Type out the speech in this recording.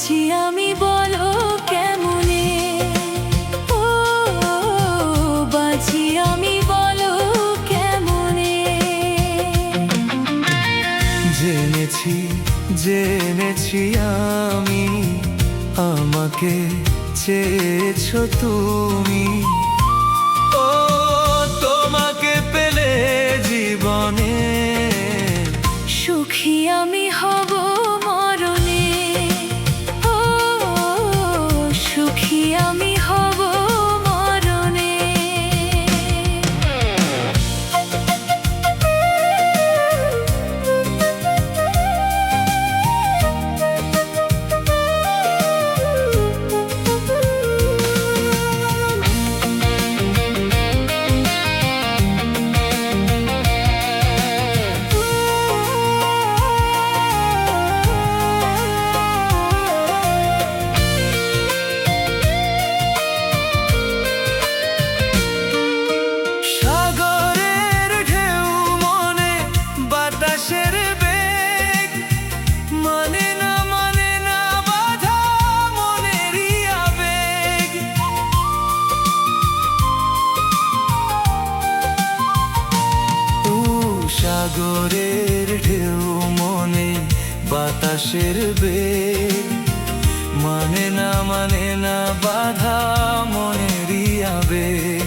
বাঁচি আমি বলো কেমনে, ও বাঁচি আমি বলো কেমনে। জেনেছি জেনেছি আমি, আমাকে চেয়েছো তুমি। ও তোমাকে পেলে জীবনে সুখী আমি হব মরণে, ও সুখী আমি হব মরণে। সাগরের ঢেউ মনে বাতাসের বেগ, মানে না বাধা মনেরই আবেগ। ও সাগরের ঢেউ মনে বাতাসের বেগ, মানে না বাধা মনেরই আবেগ।